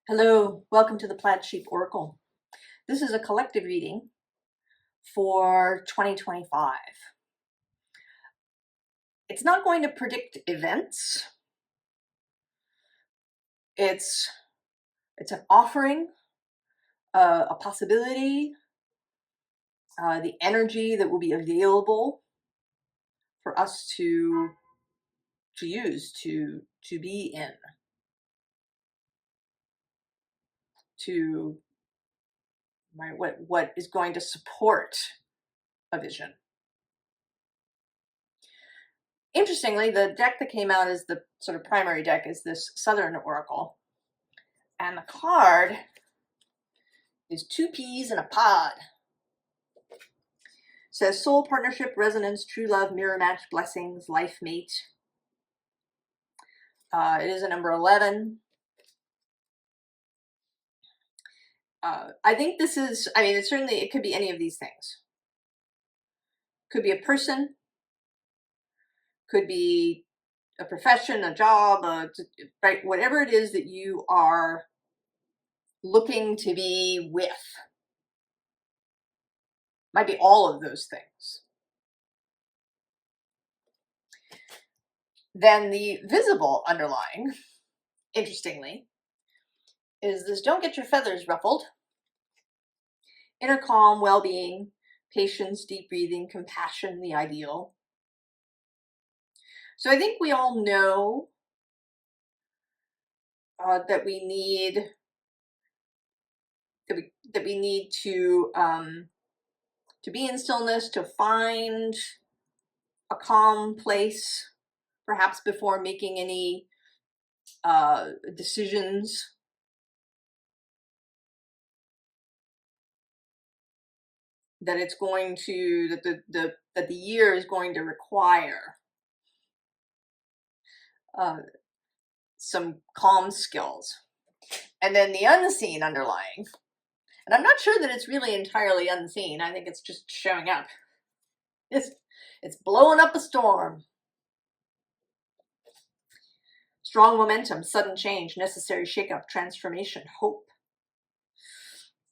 Hello, welcome to the Plaid Sheep Oracle. This is a collective reading for 2025. It's not going to predict events. It's an offering, a possibility, the energy that will be available for us to use, to be in, to what is going to support a vision. Interestingly, the deck that came out as the sort of primary deck is this Southern Oracle. And the card is two peas in a pod. It says soul partnership, resonance, true love, mirror match, blessings, life mate. It is a number 11. I think this is, it could be any of these things. Could be a person, could be a profession, a job, right? Whatever it is that you are looking to be with. Might be all of those things. Then the visible underlying, interestingly, is this: don't get your feathers ruffled. Inner calm, well-being, patience, deep breathing, compassion, the ideal. So I think we all know that we need to be in stillness, to find a calm place, perhaps before making any decisions. That it's going to, that the year is going to require some calm skills. And then the unseen underlying, and I'm not sure that it's really entirely unseen. I think it's just showing up. It's blowing up a storm. Strong momentum, sudden change, necessary shakeup, transformation, hope.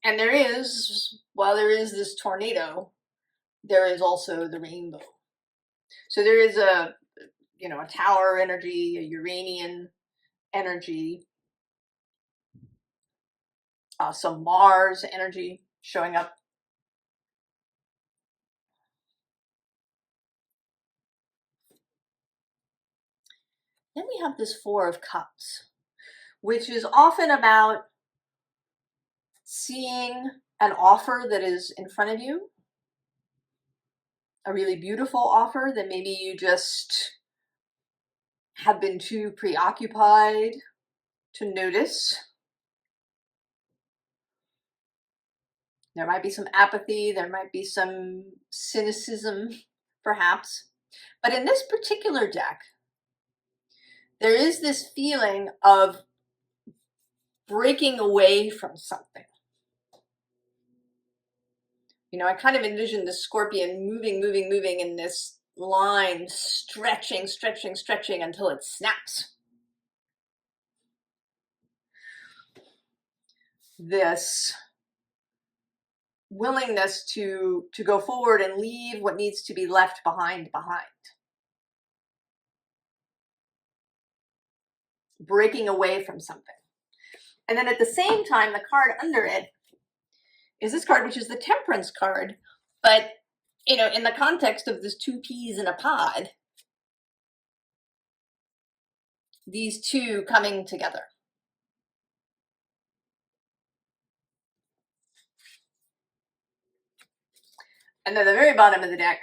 And there is, while there is this tornado, there is also the rainbow. So there is a tower energy, a Uranian energy, some Mars energy showing up. Then we have this Four of Cups, which is often about seeing an offer that is in front of you, a really beautiful offer that maybe you just have been too preoccupied to notice. There might be some apathy, there might be some cynicism, perhaps. But in this particular deck, there is this feeling of breaking away from something. I kind of envision the scorpion moving in this line, stretching until it snaps. This willingness to go forward and leave what needs to be left behind. Breaking away from something. And then at the same time, the card under it is this card, which is the Temperance card. But, in the context of this two peas in a pod, these two coming together. And then the very bottom of the deck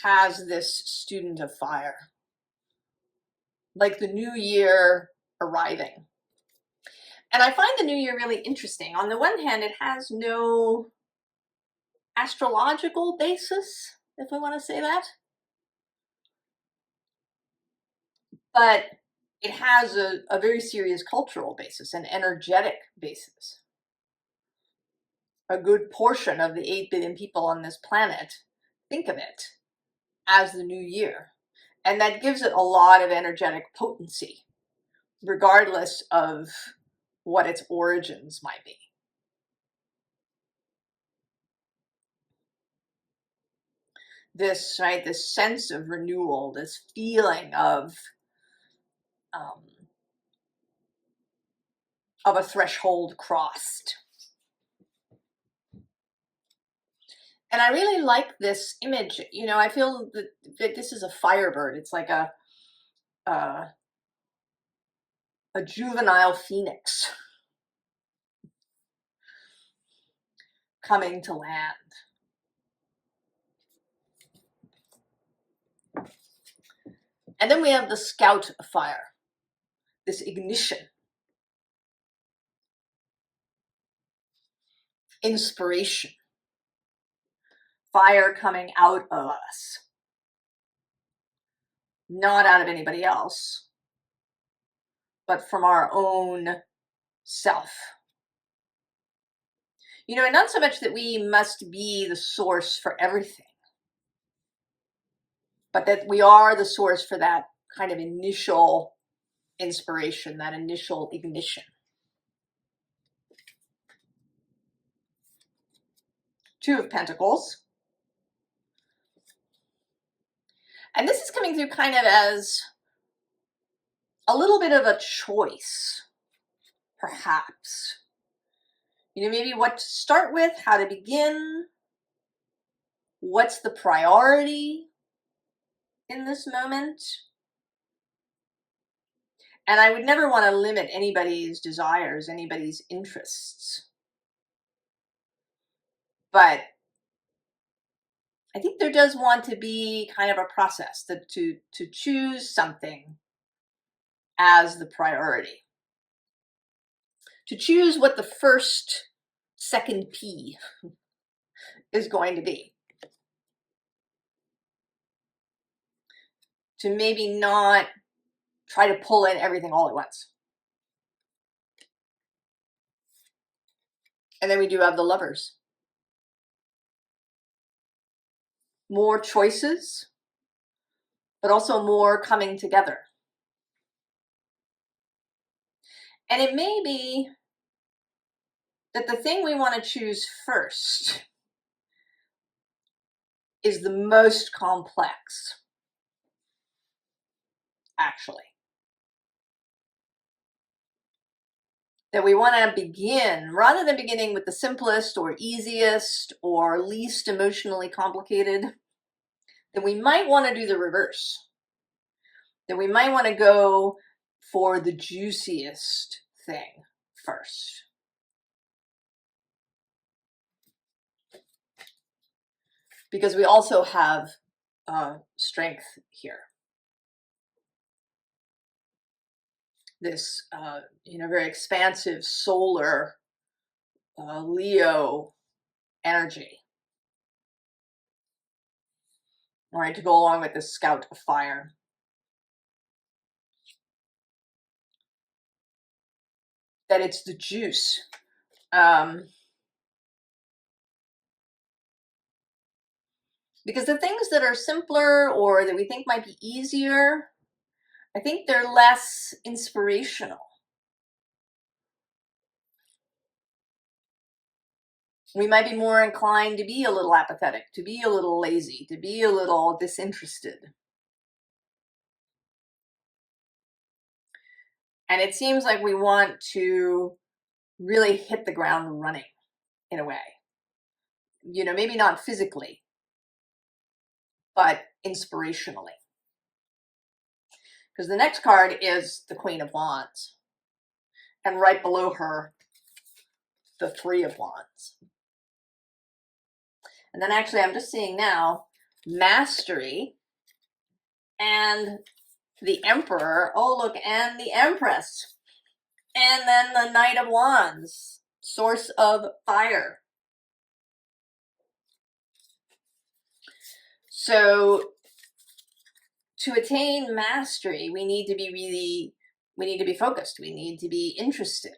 has this Student of Fire. Like the new year arriving. And I find the new year really interesting. On the one hand, it has no astrological basis, if I want to say that. But it has a very serious cultural basis, an energetic basis. A good portion of the 8 billion people on this planet think of it as the new year. And that gives it a lot of energetic potency, regardless of what its origins might be. This, right, this sense of renewal, this feeling of a threshold crossed. And I really like this image. You know, I feel that this is a firebird. It's like a juvenile phoenix coming to land. And then we have the scout of fire, this ignition, inspiration, fire coming out of us, not out of anybody else, but from our own self. You know, and not so much that we must be the source for everything, but that we are the source for that kind of initial inspiration, that initial ignition. Two of Pentacles. And this is coming through kind of as a little bit of a choice, perhaps. You know, maybe what to start with, how to begin, what's the priority in this moment. And I would never want to limit anybody's desires, anybody's interests. But I think there does want to be kind of a process to choose something as the priority. To choose what the first, second P is going to be. To maybe not try to pull in everything all at once. And then we do have the Lovers. More choices, but also more coming together. And it may be that the thing we want to choose first is the most complex, actually. That we want to begin, rather than beginning with the simplest or easiest or least emotionally complicated, then we might want to do the reverse. That we might want to go for the juiciest thing first. Because we also have strength here. This, very expansive solar Leo energy. All right, to go along with the scout of fire. That it's the juice. Because the things that are simpler or that we think might be easier, I think they're less inspirational. We might be more inclined to be a little apathetic, to be a little lazy, to be a little disinterested. And it seems like we want to really hit the ground running in a way. You know, maybe not physically, but inspirationally. Because the next card is the Queen of Wands. And right below her, the Three of Wands. And then actually, I'm just seeing now, Mastery and the Emperor. Oh, look, and the Empress. And then the Knight of Wands, Source of Fire. So to attain mastery, we need to be focused. We need to be interested.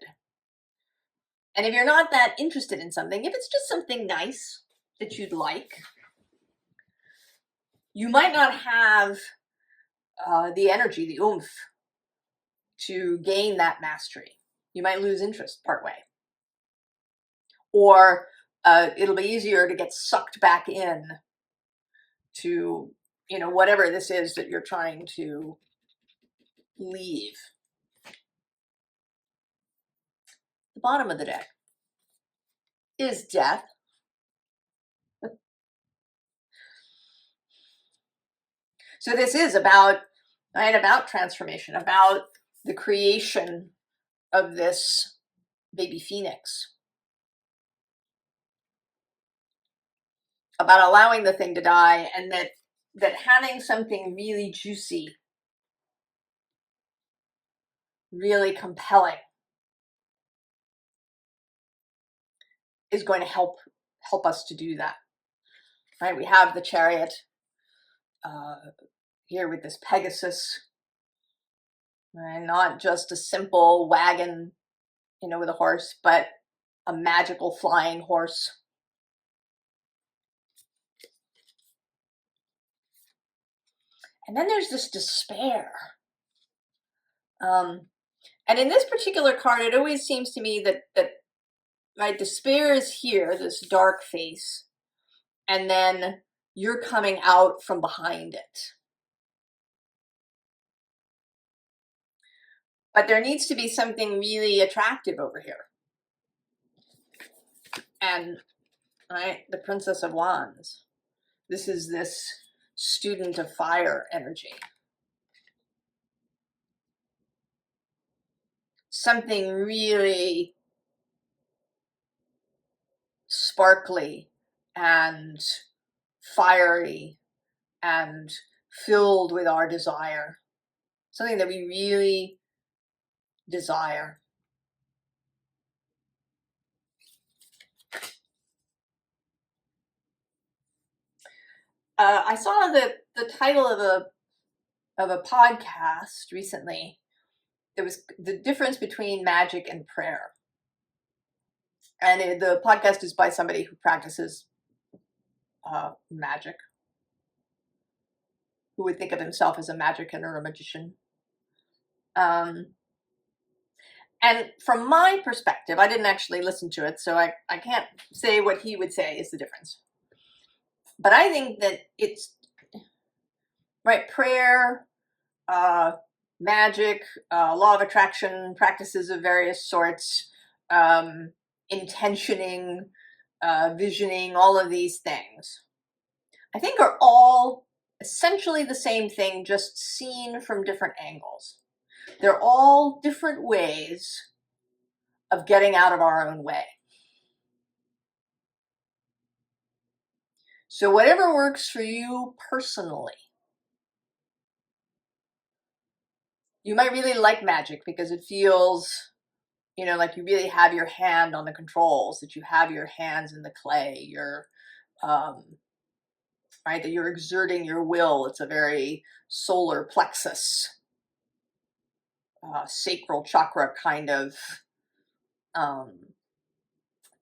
And if you're not that interested in something, if it's just something nice that you'd like, you might not have the energy, the oomph to gain that mastery. You might lose interest partway. Or it'll be easier to get sucked back in to, whatever this is that you're trying to leave. The bottom of the deck is death. So this is about transformation, about the creation of this baby phoenix, about allowing the thing to die, and that having something really juicy, really compelling is going to help us to do that. Right? We have the Chariot here with this Pegasus, right? Not just a simple wagon, with a horse, but a magical flying horse. And then there's this despair. And in this particular card, it always seems to me that right, despair is here, this dark face, and then you're coming out from behind it. But there needs to be something really attractive over here. And, right, the Princess of Wands. This is this student of fire energy. Something really sparkly and fiery and filled with our desire. Something that we really desire. I saw the title of a podcast recently. There was the difference between magic and prayer. And the podcast is by somebody who practices magic, who would think of himself as a magician or a magician. And from my perspective, I didn't actually listen to it, so I can't say what he would say is the difference. But I think that it's, right, prayer, magic, law of attraction, practices of various sorts, intentioning, visioning, all of these things, I think are all essentially the same thing, just seen from different angles. They're all different ways of getting out of our own way. So whatever works for you personally. You might really like magic because it feels, like you really have your hand on the controls, that you have your hands in the clay, you're, right, that you're exerting your will. It's a very solar plexus, sacral chakra kind of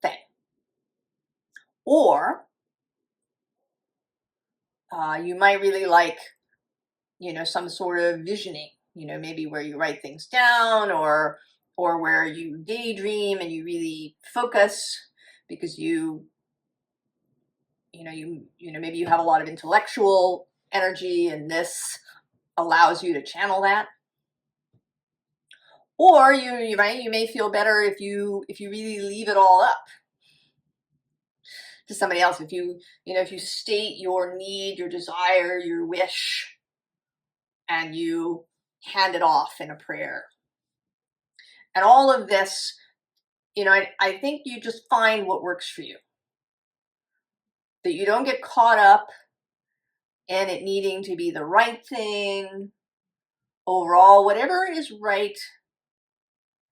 thing. Or you might really like, some sort of visioning, maybe where you write things down, or where you daydream and you really focus because maybe you have a lot of intellectual energy and this allows you to channel that. Or you may feel better if you really leave it all up to somebody else. If you state your need, your desire, your wish, and you hand it off in a prayer. And all of this, I think you just find what works for you. That you don't get caught up in it needing to be the right thing. Overall, whatever is right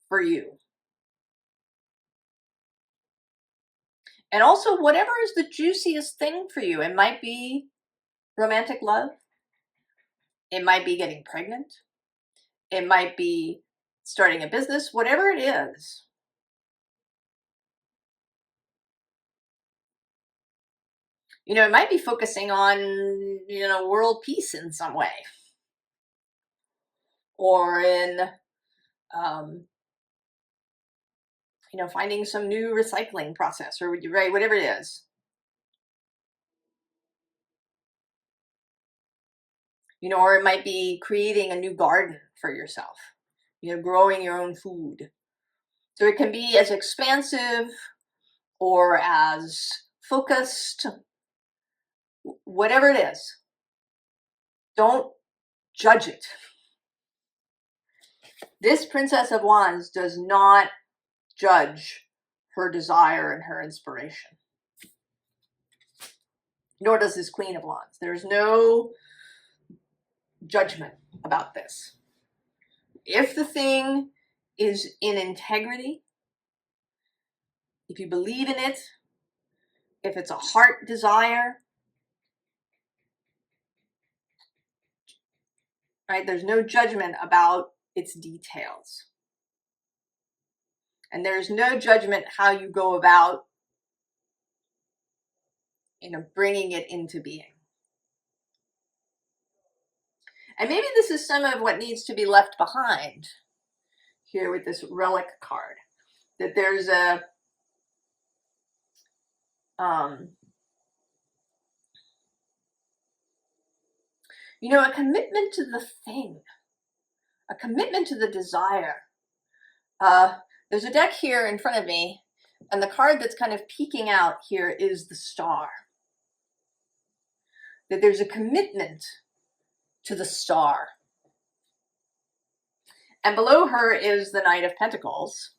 for you. And also, whatever is the juiciest thing for you. It might be romantic love. It might be getting pregnant. It might be starting a business, whatever it is. It might be focusing on, world peace in some way. Or in, you know, finding some new recycling process, or right, whatever it is. You know, or it might be creating a new garden for yourself, you know, growing your own food. So it can be as expansive or as focused, whatever it is. Don't judge it. This Princess of Wands does not judge her desire and her inspiration. Nor does this Queen of Wands. There's no judgment about this. If the thing is in integrity, if you believe in it, if it's a heart desire, right, there's no judgment about its details. And there's no judgment how you go about, you know, bringing it into being. And maybe this is some of what needs to be left behind here with this relic card. That there's a you know, a commitment to the thing, a commitment to the desire. There's a deck here in front of me, and the card that's kind of peeking out here is the Star. That there's a commitment to the Star. And below her is the Knight of Pentacles,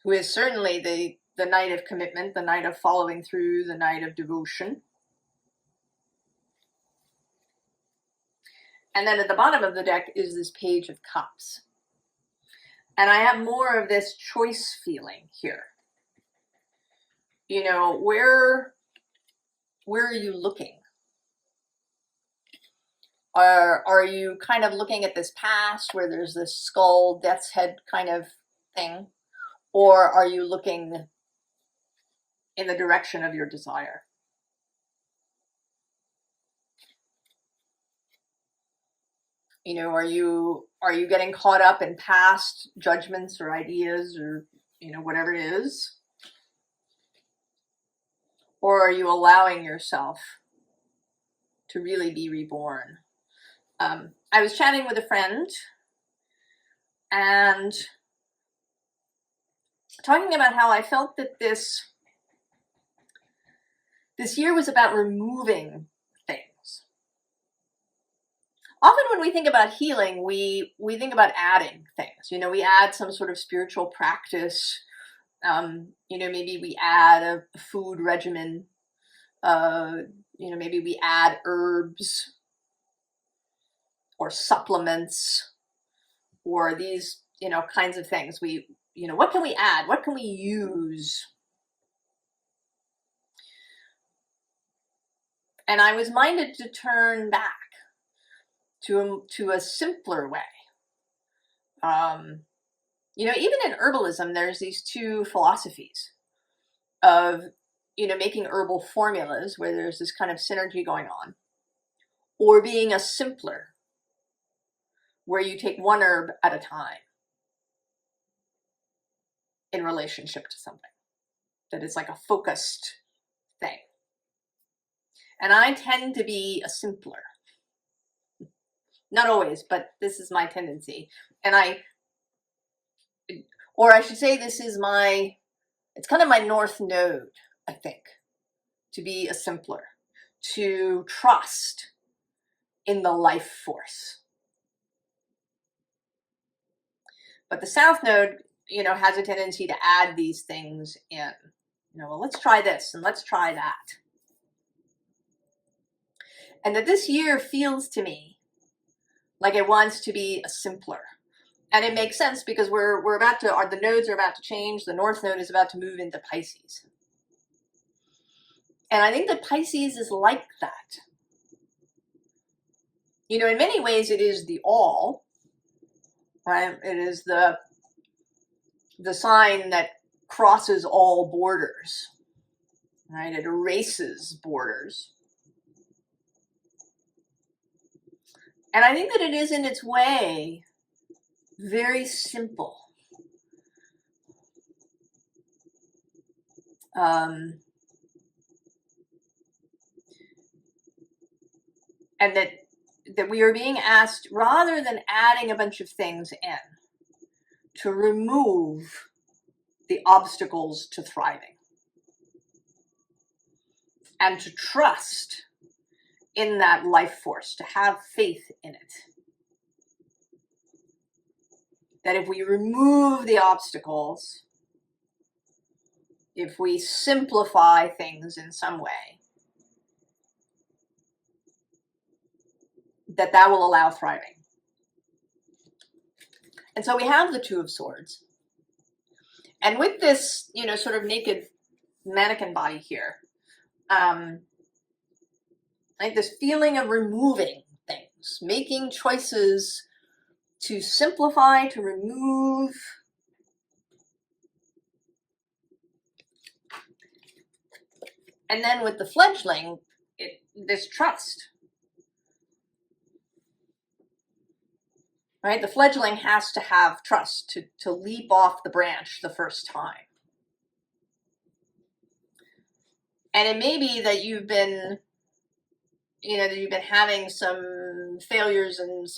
who is certainly the Knight of commitment, the Knight of following through, the Knight of devotion. And then at the bottom of the deck is this Page of Cups. And I have more of this choice feeling here. You know, where are you looking? Are you kind of looking at this past where there's this skull, death's head kind of thing? Or are you looking in the direction of your desire? You know, are you getting caught up in past judgments or ideas or, you know, whatever it is? Or are you allowing yourself to really be reborn? I was chatting with a friend and talking about how I felt that this year was about removing things. Often when we think about healing, we think about adding things. You know, we add some sort of spiritual practice. You know, maybe we add a food regimen. You know, maybe we add herbs or supplements or these, you know, kinds of things. You know, what can we add? What can we use? And I was minded to turn back to a simpler way. You know, even in herbalism, there's these two philosophies of, you know, making herbal formulas where there's this kind of synergy going on, or being a simpler, where you take one herb at a time in relationship to something, that it's like a focused thing. And I tend to be a simpler. Not always, but this is my tendency. And or I should say this is it's kind of my north node, I think, to be a simpler, to trust in the life force. But the south node, you know, has a tendency to add these things in. You know, well, let's try this and let's try that. And that this year feels to me like it wants to be a simpler. And it makes sense because the nodes are about to change. The north node is about to move into Pisces. And I think that Pisces is like that. You know, in many ways it is the all, right? It is the sign that crosses all borders, right? It erases borders. And I think that it is in its way very simple. And that we are being asked, rather than adding a bunch of things in, to remove the obstacles to thriving and to trust in that life force, to have faith in it. That if we remove the obstacles, if we simplify things in some way, that will allow thriving. And so we have the Two of Swords. And with this, sort of naked mannequin body here, like this feeling of removing things, making choices to simplify, to remove. And then with the fledgling, this trust. Right? The fledgling has to have trust to leap off the branch the first time. And it may be that you've been having some failures and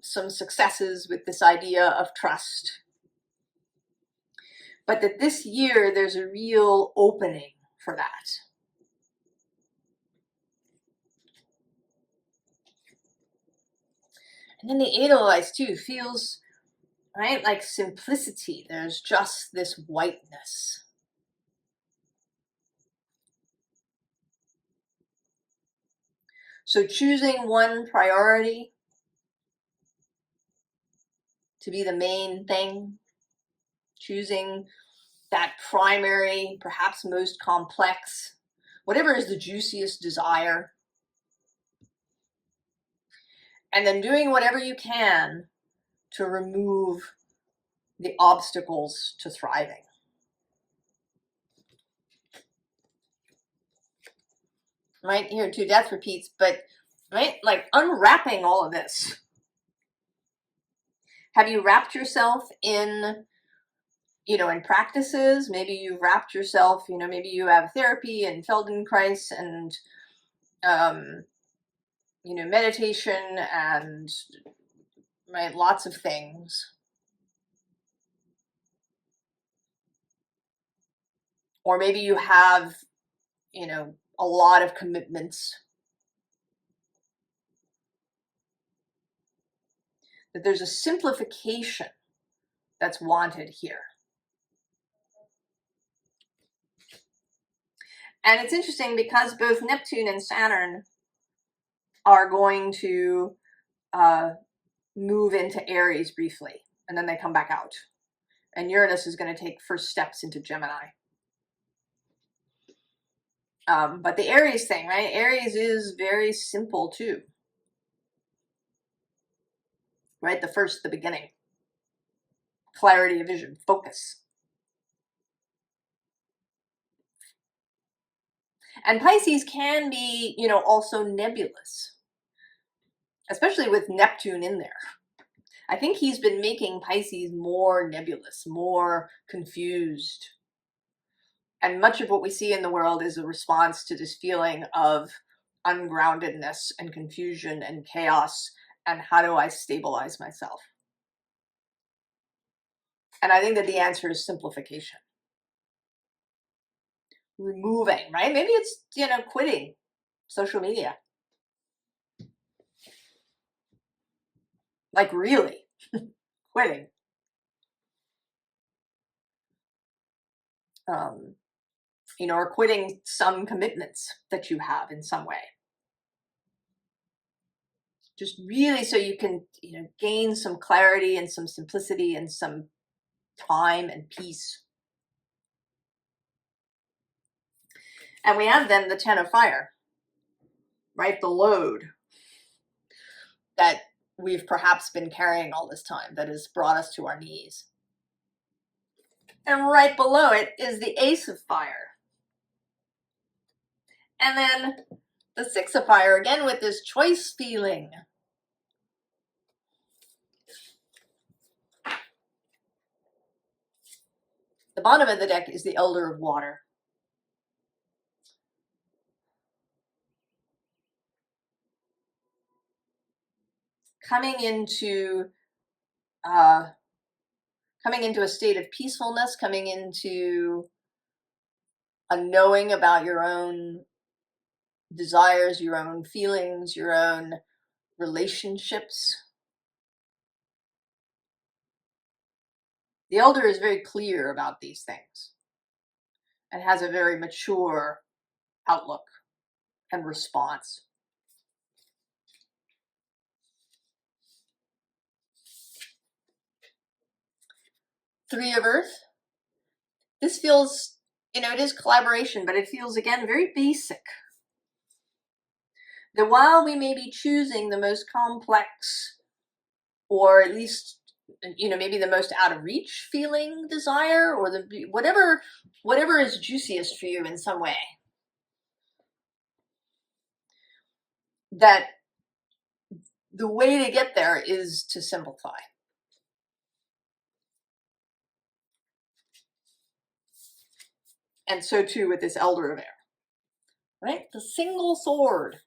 some successes with this idea of trust. But that this year there's a real opening for that. And then the Edelweiss too feels, right, like simplicity. There's just this whiteness. So choosing one priority to be the main thing, choosing that primary, perhaps most complex, whatever is the juiciest desire, and then doing whatever you can to remove the obstacles to thriving. Right here too, death repeats, but right, like unwrapping all of this. Have you wrapped yourself in, in practices? Maybe you've wrapped yourself, maybe you have therapy and Feldenkrais and, meditation and, right, lots of things. Or maybe you have, a lot of commitments. That there's a simplification that's wanted here. And it's interesting because both Neptune and Saturn are going to move into Aries briefly, and then they come back out. And Uranus is going to take first steps into Gemini. But the Aries thing, right? Aries is very simple too. Right? The beginning. Clarity of vision, focus. And Pisces can be, also nebulous. Especially with Neptune in there. I think he's been making Pisces more nebulous, more confused. And much of what we see in the world is a response to this feeling of ungroundedness and confusion and chaos, and how do I stabilize myself? And I think that the answer is simplification. Removing, right? Maybe it's, quitting social media. Like really, quitting. Or quitting some commitments that you have in some way. Just really so you can, gain some clarity and some simplicity and some time and peace. And we have then the 10 of fire, right? The load that we've perhaps been carrying all this time that has brought us to our knees. And right below it is the ace of fire. And then the 6 of fire, again with this choice feeling. The bottom of the deck is the elder of water. coming into a state of peacefulness, coming into a knowing about your own desires, your own feelings, your own relationships. The elder is very clear about these things and has a very mature outlook and response. Three of Earth. This feels, it is collaboration, but it feels, again, very basic. That while we may be choosing the most complex, or at least, maybe the most out of reach feeling desire, or the whatever is juiciest for you in some way, that the way to get there is to simplify. And so too with this Elder of Air, right? The single sword.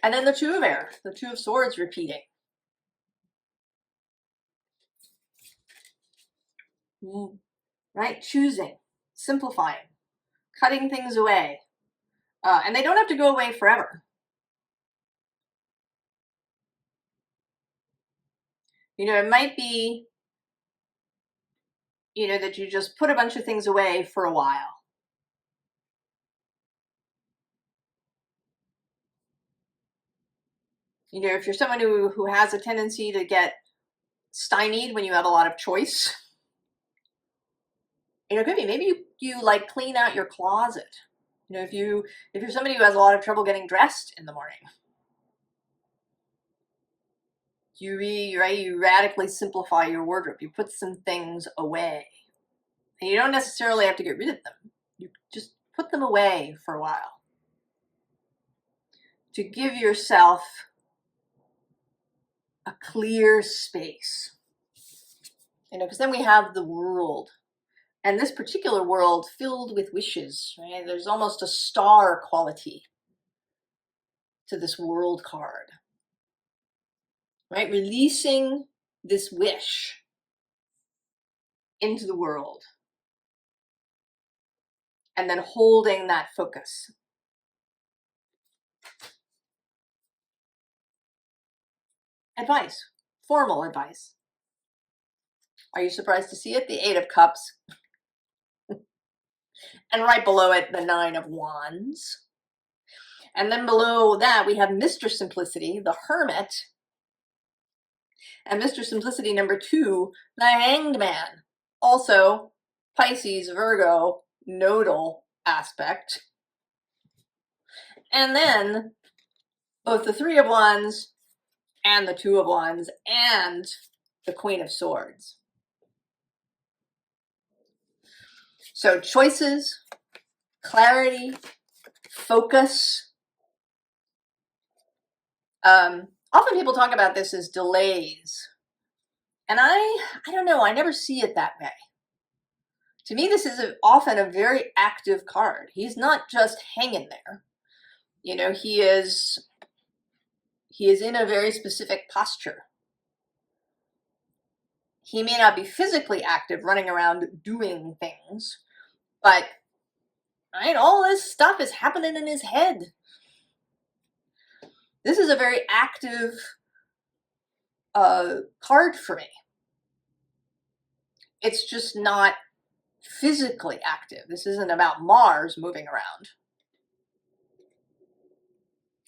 And then the Two of Air, the Two of Swords repeating. Right? Choosing, simplifying, cutting things away. And they don't have to go away forever. It might be, that you just put a bunch of things away for a while. If you're someone who has a tendency to get stymied when you have a lot of choice, it could be maybe you like clean out your closet. If you're somebody who has a lot of trouble getting dressed in the morning, you radically simplify your wardrobe. You put some things away. And you don't necessarily have to get rid of them. You just put them away for a while. To give yourself a clear space. Because then we have the world. And this particular world filled with wishes, right? There's almost a star quality to this world card. Right? Releasing this wish into the world. And then holding that focus. Advice. Formal advice. Are you surprised to see it? The Eight of Cups. And right below it, the Nine of Wands. And then below that, we have Mr. Simplicity, the Hermit. And Mr. Simplicity number 2, the Hanged Man. Also, Pisces, Virgo, nodal aspect. And then both the Three of Wands and the Two of Wands and the Queen of Swords. So choices, clarity, focus. Often people talk about this as delays. And I don't know, I never see it that way. To me, this is often a very active card. He's not just hanging there. He is in a very specific posture. He may not be physically active, running around doing things, but right, all this stuff is happening in his head. This is a very active card for me. It's just not physically active. This isn't about Mars moving around.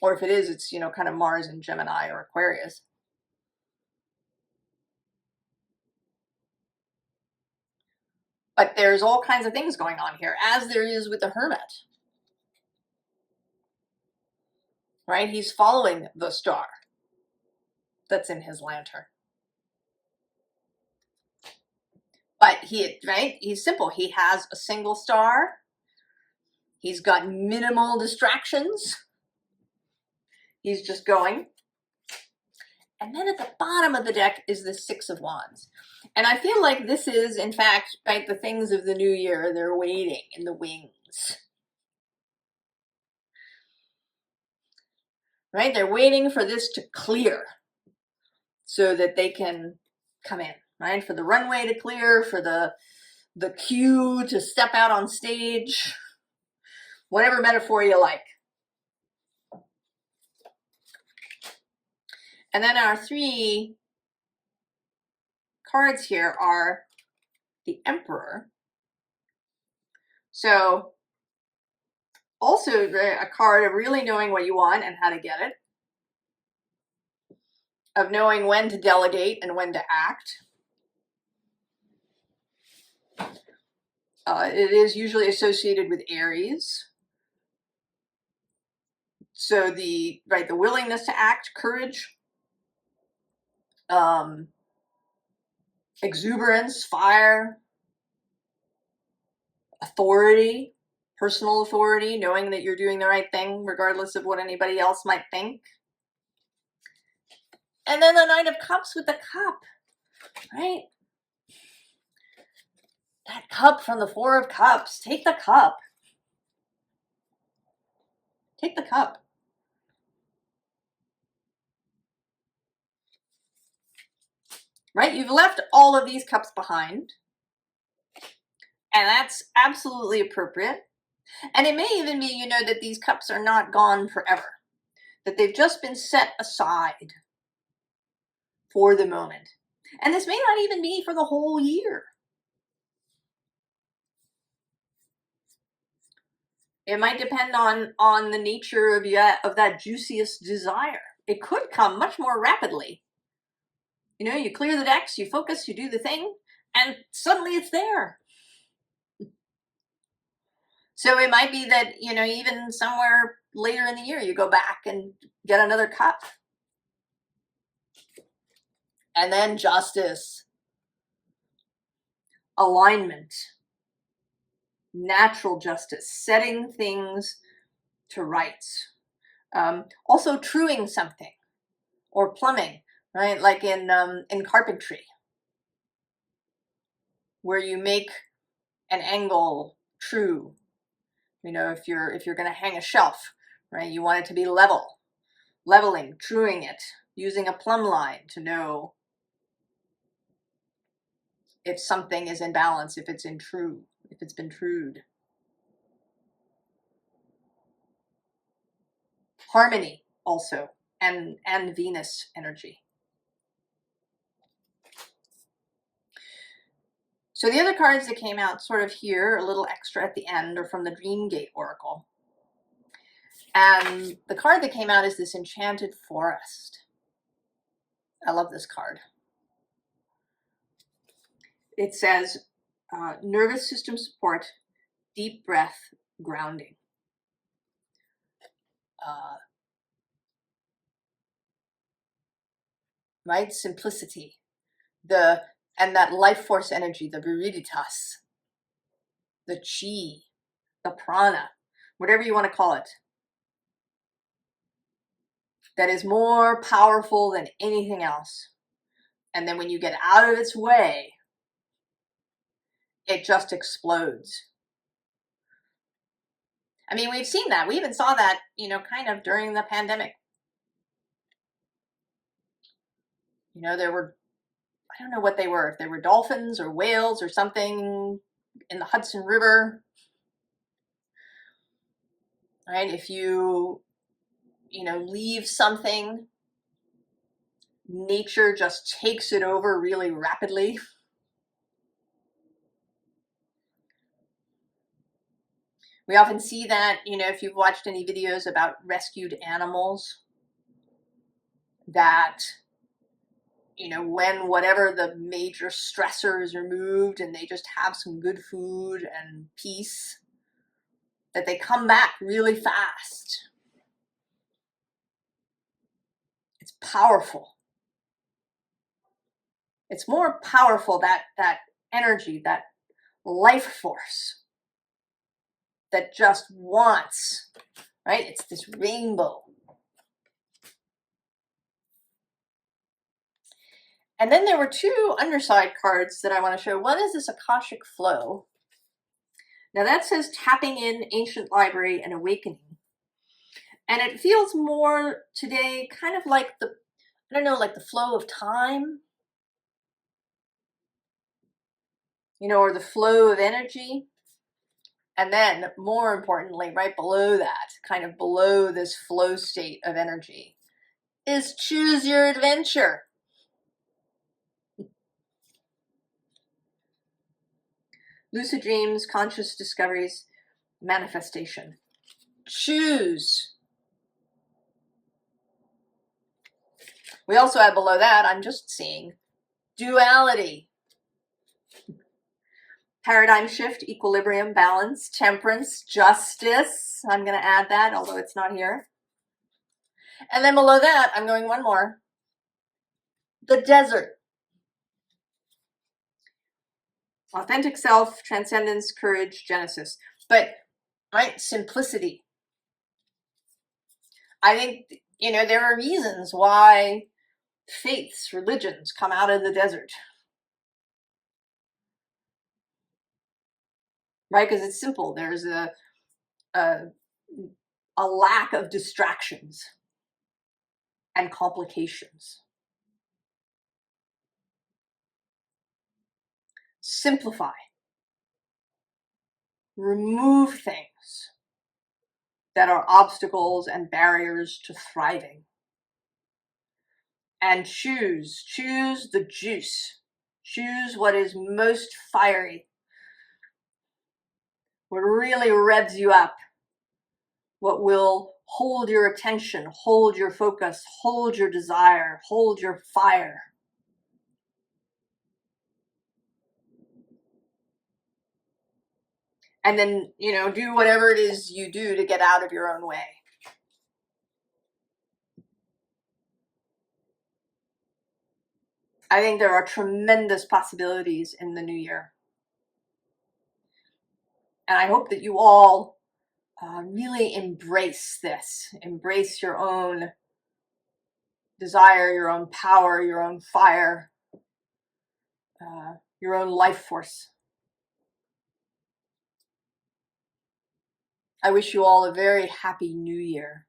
Or if it is, it's, kind of Mars in Gemini or Aquarius. But there's all kinds of things going on here, as there is with the Hermit. Right? He's following the star that's in his lantern. But he's simple. He has a single star. He's got minimal distractions. He's just going. And then at the bottom of the deck is the Six of Wands. And I feel like this is, in fact, right, the things of the new year. They're waiting in the wings. right? They're waiting for this to clear so that they can come in, right? For the runway to clear, for the cue to step out on stage, whatever metaphor you like. And then our 3 cards here are the Emperor. So also a card of really knowing what you want and how to get it, of knowing when to delegate and when to act. It is usually associated with Aries. So the willingness to act, courage, exuberance, fire, authority, personal authority, knowing that you're doing the right thing regardless of what anybody else might think. And then the Knight of Cups with the cup, right? That cup from the 4 of Cups. Take the cup. Take the cup. Right? You've left all of these cups behind. And that's absolutely appropriate. And it may even be, you know, that these cups are not gone forever. That they've just been set aside for the moment. And this may not even be for the whole year. It might depend on the nature of that juiciest desire. It could come much more rapidly. You know, you clear the decks, you focus, you do the thing, and suddenly it's there. So it might be that, you know, even somewhere later in the year, you go back and get another cup. And then Justice. Alignment. Natural justice. Setting things to rights. Also truing something. Or plumbing, right? Like in carpentry. Where you make an angle true. You know, if you're going to hang a shelf, right, you want it to be leveling, truing it, using a plumb line to know if something is in balance, if it's been trued. Harmony also, and Venus energy. So the other cards that came out sort of here, a little extra at the end, are from the Dreamgate Oracle. And the card that came out is this Enchanted Forest. I love this card. It says, nervous system support, deep breath, grounding. Right? Simplicity. And that life force energy, the viriditas, the chi, the prana, whatever you want to call it. That is more powerful than anything else. And then when you get out of its way, it just explodes. I mean, we've seen that. We even saw that, you know, kind of during the pandemic. You know, there were, I don't know what they were, if they were dolphins or whales or something in the Hudson River. Right? If you know, leave something, nature just takes it over really rapidly. We often see that, you know, if you've watched any videos about rescued animals, that, you know, when whatever the major stressor is removed and they just have some good food and peace, that they come back really fast. It's powerful. It's more powerful, that energy, that life force that just wants, right? It's this rainbow. And then there were 2 underside cards that I want to show. One is this Akashic Flow. Now that says tapping in, ancient library, and awakening. And it feels more today kind of like the, I don't know, like the flow of time, you know, or the flow of energy. And then more importantly, right below that, kind of below this flow state of energy, is choose your adventure. Lucid dreams, conscious discoveries, manifestation. Choose. We also have below that, I'm just seeing, duality. Paradigm shift, equilibrium, balance, temperance, justice. I'm going to add that, although it's not here. And then below that, I'm going one more. The desert. Authentic self, transcendence, courage, genesis. But, right, simplicity. I think, you know, there are reasons why faiths, religions come out of the desert. Right? Because it's simple. There's a lack of distractions and complications. Simplify. Remove things that are obstacles and barriers to thriving. And choose the juice. Choose what is most fiery, what really revs you up, what will hold your attention, hold your focus, hold your desire, hold your fire. And then, you know, do whatever it is you do to get out of your own way. I think there are tremendous possibilities in the new year. And I hope that you all really embrace this. Embrace your own desire, your own power, your own fire, your own life force. I wish you all a very happy new year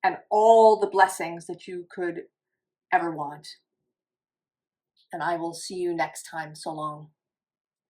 and all the blessings that you could ever want. And I will see you next time. So long.